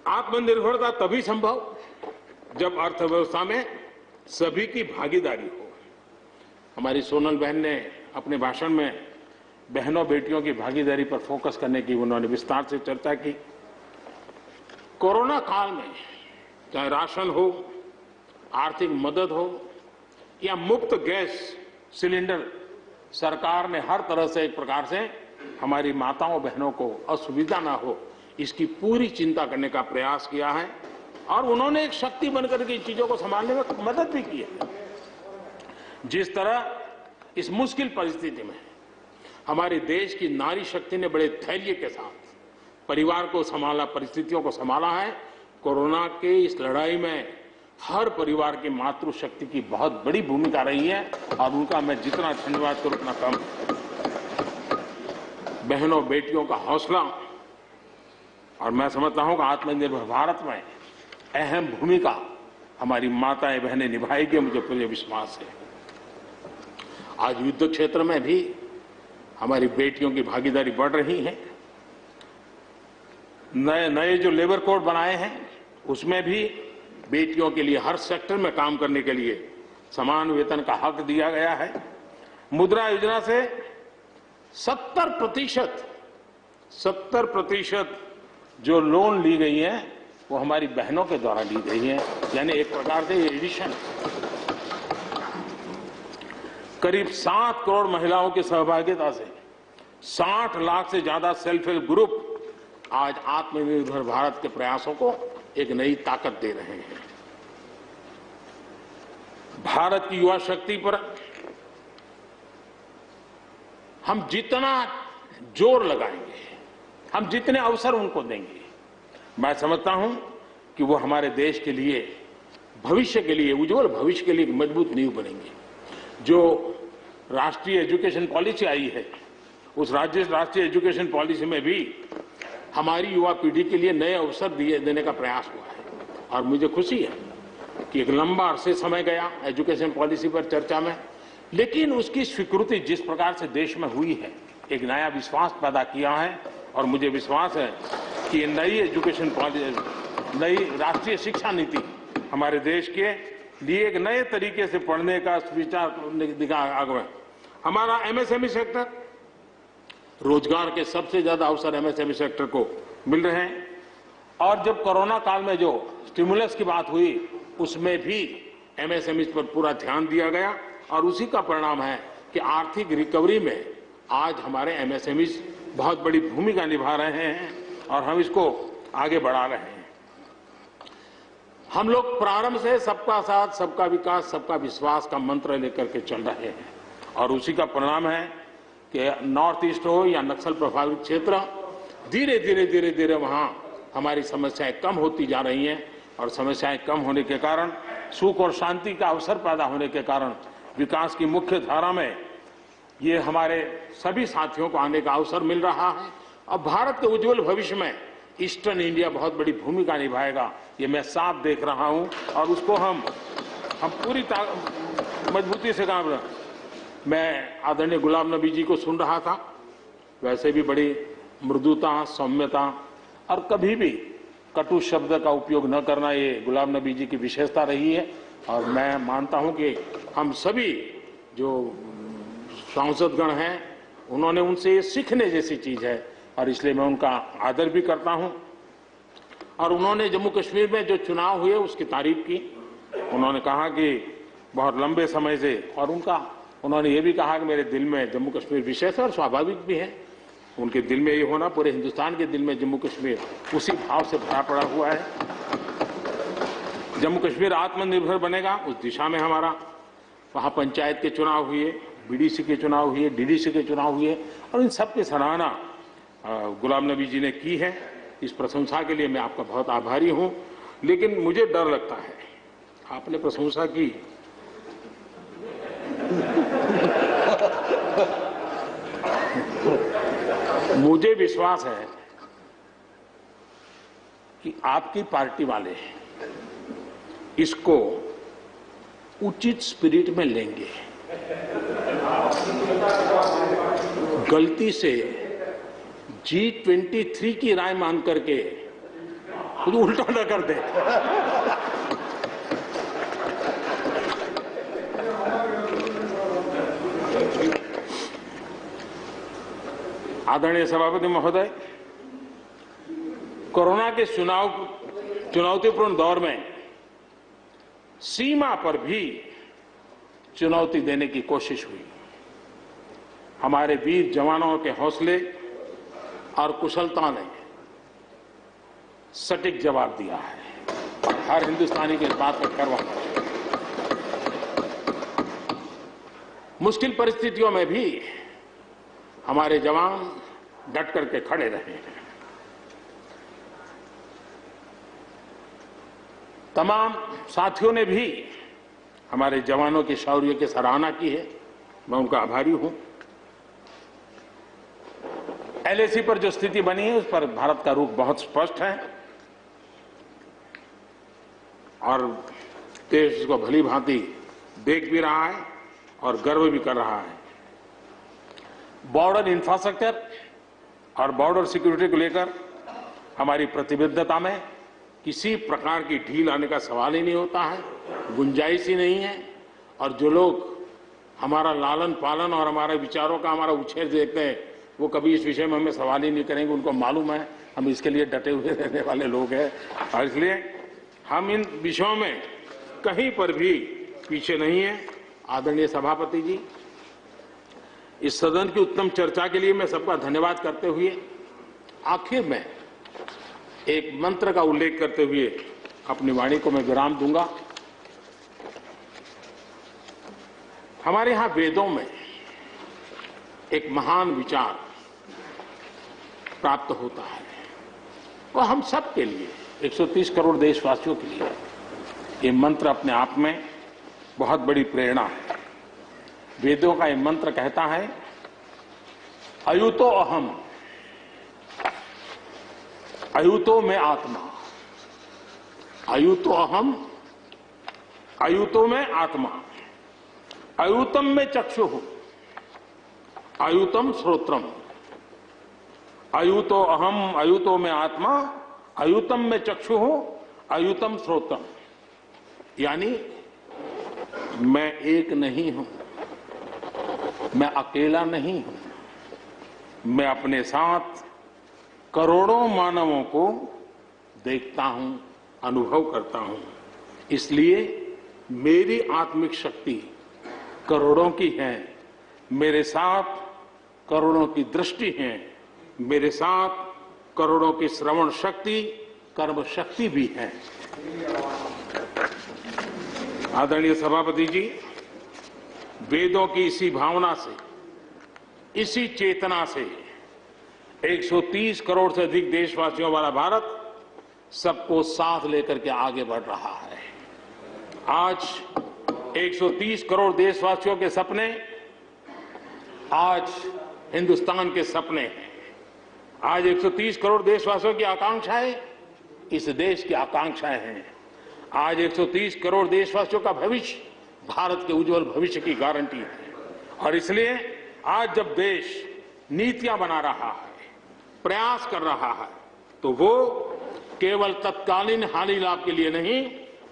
आत्मनिर्भरता तभी संभव जब अर्थव्यवस्था में सभी की भागीदारी हो। हमारी सोनल बहन ने अपने भाषण में बहनों बेटियों की भागीदारी पर फोकस करने की उन्होंने विस्तार से चर्चा की। कोरोना काल में चाहे राशन हो, आर्थिक मदद हो या मुफ्त गैस सिलेंडर, सरकार ने हर तरह से एक प्रकार से हमारी माताओं बहनों को असुविधा ना हो इसकी पूरी चिंता करने का प्रयास किया है और उन्होंने एक शक्ति बनकर के इन चीजों को संभालने में मदद भी की है। जिस तरह इस मुश्किल परिस्थिति में हमारे देश की नारी शक्ति ने बड़े धैर्य के साथ परिवार को संभाला, परिस्थितियों को संभाला है। कोरोना के इस लड़ाई में हर परिवार की मातृशक्ति की बहुत बड़ी भूमिका रही है और उनका मैं जितना धन्यवाद करूं उतना कम। बहनों बेटियों का हौसला और मैं समझता हूं कि आत्मनिर्भर भारत में अहम भूमिका हमारी माताएं बहनें निभाएगी, मुझे पूरे विश्वास है। आज युद्ध क्षेत्र में भी हमारी बेटियों की भागीदारी बढ़ रही है। नए जो लेबर कोड बनाए हैं उसमें भी बेटियों के लिए हर सेक्टर में काम करने के लिए समान वेतन का हक दिया गया है। मुद्रा योजना से 70% जो लोन ली गई है वो हमारी बहनों के द्वारा ली गई है, यानी एक प्रकार से एडिशन। करीब 7 करोड़ महिलाओं की सहभागिता से 60 लाख से ज्यादा सेल्फ हेल्प ग्रुप आज आत्मनिर्भर भारत के प्रयासों को एक नई ताकत दे रहे हैं। भारत की युवा शक्ति पर हम जितना जोर लगाएंगे, हम जितने अवसर उनको देंगे, मैं समझता हूं कि वो हमारे देश के लिए, भविष्य के लिए, उज्जवल भविष्य के लिए मजबूत नींव बनेंगे। जो राष्ट्रीय एजुकेशन पॉलिसी आई है उस राष्ट्रीय एजुकेशन पॉलिसी में भी हमारी युवा पीढ़ी के लिए नए अवसर देने का प्रयास हुआ है और मुझे खुशी है कि एक लंबा अरसे समय गया एजुकेशन पॉलिसी पर चर्चा में, लेकिन उसकी स्वीकृति जिस प्रकार से देश में हुई है एक नया विश्वास पैदा किया है और मुझे विश्वास है कि ये नई एजुकेशन पॉलिसी, नई राष्ट्रीय शिक्षा नीति हमारे देश के लिए एक नए तरीके से पढ़ने का विचार दिखा आगे। हमारा एमएसएमई सेक्टर, रोजगार के सबसे ज्यादा अवसर एमएसएमई सेक्टर को मिल रहे हैं और जब कोरोना काल में जो स्टिमुलस की बात हुई उसमें भी एमएसएमई पर पूरा ध्यान दिया गया और उसी का परिणाम है कि आर्थिक रिकवरी में आज हमारे एमएसएमई बहुत बड़ी भूमिका निभा रहे हैं और हम इसको आगे बढ़ा रहे हैं। हम लोग प्रारंभ से सबका साथ, सबका विकास, सबका विश्वास का मंत्र लेकर के चल रहे हैं और उसी का परिणाम है कि नॉर्थ ईस्ट हो या नक्सल प्रभावित क्षेत्र, धीरे धीरे वहां हमारी समस्याएं कम होती जा रही हैं और समस्याएं कम होने के कारण, सुख और शांति का अवसर पैदा होने के कारण विकास की मुख्य धारा में ये हमारे सभी साथियों को आने का अवसर मिल रहा है। अब भारत के उज्जवल भविष्य में ईस्टर्न इंडिया बहुत बड़ी भूमिका निभाएगा, ये मैं साफ देख रहा हूं और उसको हम पूरी मजबूती से काम रहे। मैं आदरणीय गुलाम नबी जी को सुन रहा था, वैसे भी बड़ी मृदुता, सौम्यता और कभी भी कटु शब्द का उपयोग न करना ये गुलाम नबी जी की विशेषता रही है और मैं मानता हूं कि हम सभी जो सांसदगण हैं उन्होंने उनसे ये सीखने जैसी चीज है और इसलिए मैं उनका आदर भी करता हूं। और उन्होंने जम्मू कश्मीर में जो चुनाव हुए उसकी तारीफ की। उन्होंने कहा कि बहुत लंबे समय से, और उन्होंने ये भी कहा कि मेरे दिल में जम्मू कश्मीर विशेष है और स्वाभाविक भी है, उनके दिल में ये होना, पूरे हिंदुस्तान के दिल में जम्मू कश्मीर उसी भाव से भरा पड़ा हुआ है। जम्मू कश्मीर आत्मनिर्भर बनेगा उस दिशा में हमारा, वहां पंचायत के चुनाव हुए, बीडीसी के चुनाव हुए, डीडीसी के चुनाव हुए और इन सब की सराहना गुलाम नबी जी ने की है। इस प्रशंसा के लिए मैं आपका बहुत आभारी हूं, लेकिन मुझे डर लगता है, आपने प्रशंसा की मुझे विश्वास है कि आपकी पार्टी वाले इसको उचित स्पिरिट में लेंगे। गलती से G23 की राय मान करके कुछ उल्टा न कर दे। आदरणीय सभापति महोदय, कोरोना के चुनौतीपूर्ण दौर में सीमा पर भी चुनौती देने की कोशिश हुई। हमारे वीर जवानों के हौसले और कुशलता ने सटीक जवाब दिया है और हर हिंदुस्तानी के इस बात पर गर्व होना चाहिए। मुश्किल परिस्थितियों में भी हमारे जवान डट करके खड़े रहे हैं। तमाम साथियों ने भी हमारे जवानों के शौर्य की सराहना की है, मैं उनका आभारी हूं। एलएसी पर जो स्थिति बनी है उस पर भारत का रुख बहुत स्पष्ट है और देश इसको भली भांति देख भी रहा है और गर्व भी कर रहा है। बॉर्डर इंफ्रास्ट्रक्चर और बॉर्डर सिक्योरिटी को लेकर हमारी प्रतिबद्धता में किसी प्रकार की ढील आने का सवाल ही नहीं होता है, गुंजाइश ही नहीं है। और जो लोग हमारा लालन पालन और हमारे विचारों का हमारा उछेर देखते हैं वो कभी इस विषय में हमें सवाल ही नहीं करेंगे। उनको मालूम है हम इसके लिए डटे हुए रहने वाले लोग हैं और इसलिए हम इन विषयों में कहीं पर भी पीछे नहीं है। आदरणीय सभापति जी, इस सदन की उत्तम चर्चा के लिए मैं सबका धन्यवाद करते हुए आखिर में एक मंत्र का उल्लेख करते हुए अपनी वाणी को मैं विराम दूंगा। हमारे यहां वेदों में एक महान विचार प्राप्त होता है और हम सब के लिए 130 करोड़ देशवासियों के लिए ये मंत्र अपने आप में बहुत बड़ी प्रेरणा है। वेदों का ये मंत्र कहता है, अयुतो अहम, अयुतो में आत्मा, अयुतो अहम, अयुतो में आत्मा, अयुतम में चक्षुः, अयुतम श्रोत्रम, अयुतो अहम, अयुतो में आत्मा, अयुतम में चक्षुः, अयुतम श्रोत्रम। यानी मैं एक नहीं हूं, मैं अकेला नहीं हूं, मैं अपने साथ करोड़ों मानवों को देखता हूं, अनुभव करता हूं। इसलिए मेरी आत्मिक शक्ति करोड़ों की है, मेरे साथ करोड़ों की दृष्टि है, मेरे साथ करोड़ों की श्रवण शक्ति, कर्म शक्ति भी है। आदरणीय सभापति जी, वेदों की इसी भावना से, इसी चेतना से 130 करोड़ से अधिक देशवासियों वाला भारत सबको साथ लेकर के आगे बढ़ रहा है। आज 130 करोड़ देशवासियों के सपने आज हिंदुस्तान के सपने हैं। आज 130 करोड़ देशवासियों की आकांक्षाएं इस देश की आकांक्षाएं हैं। आज 130 करोड़ देशवासियों का भविष्य भारत के उज्जवल भविष्य की गारंटी है। और इसलिए आज जब देश नीतियां बना रहा है, प्रयास कर रहा है, तो वो केवल तत्कालीन हानि लाभ के लिए नहीं,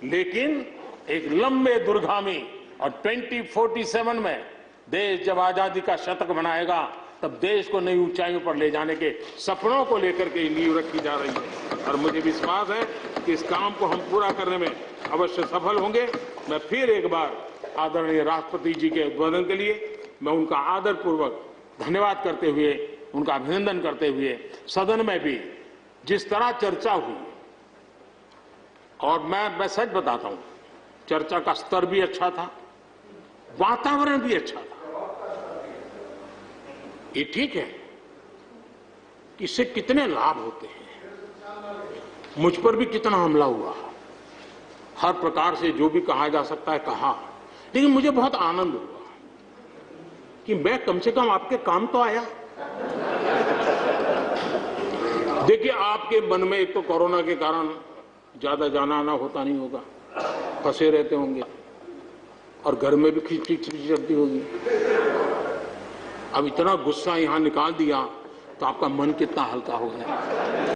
लेकिन एक लंबे दूरगामी और 2047 में देश जब आजादी का शतक मनाएगा तब देश को नई ऊंचाइयों पर ले जाने के सपनों को लेकर के नींव रखी जा रही है। और मुझे विश्वास है कि इस काम को हम पूरा करने में अवश्य सफल होंगे। मैं फिर एक बार आदरणीय राष्ट्रपति जी के उद्बोधन के लिए मैं उनका आदरपूर्वक धन्यवाद करते हुए, उनका अभिनंदन करते हुए, सदन में भी जिस तरह चर्चा हुई, और मैं सच बताता हूं, चर्चा का स्तर भी अच्छा था, वातावरण भी अच्छा था। ये ठीक है, इससे कितने लाभ होते हैं, मुझ पर भी कितना हमला हुआ, हर प्रकार से जो भी कहा जा सकता है कहा, लेकिन मुझे बहुत आनंद हुआ कि मैं कम से कम आपके काम तो आया। देखिए, आपके मन में एक तो कोरोना के कारण ज्यादा जाना आना होता नहीं होगा, फंसे रहते होंगे और घर में भी खिचड़ी चलती होगी। अब इतना गुस्सा यहां निकाल दिया तो आपका मन कितना हल्का हो गया।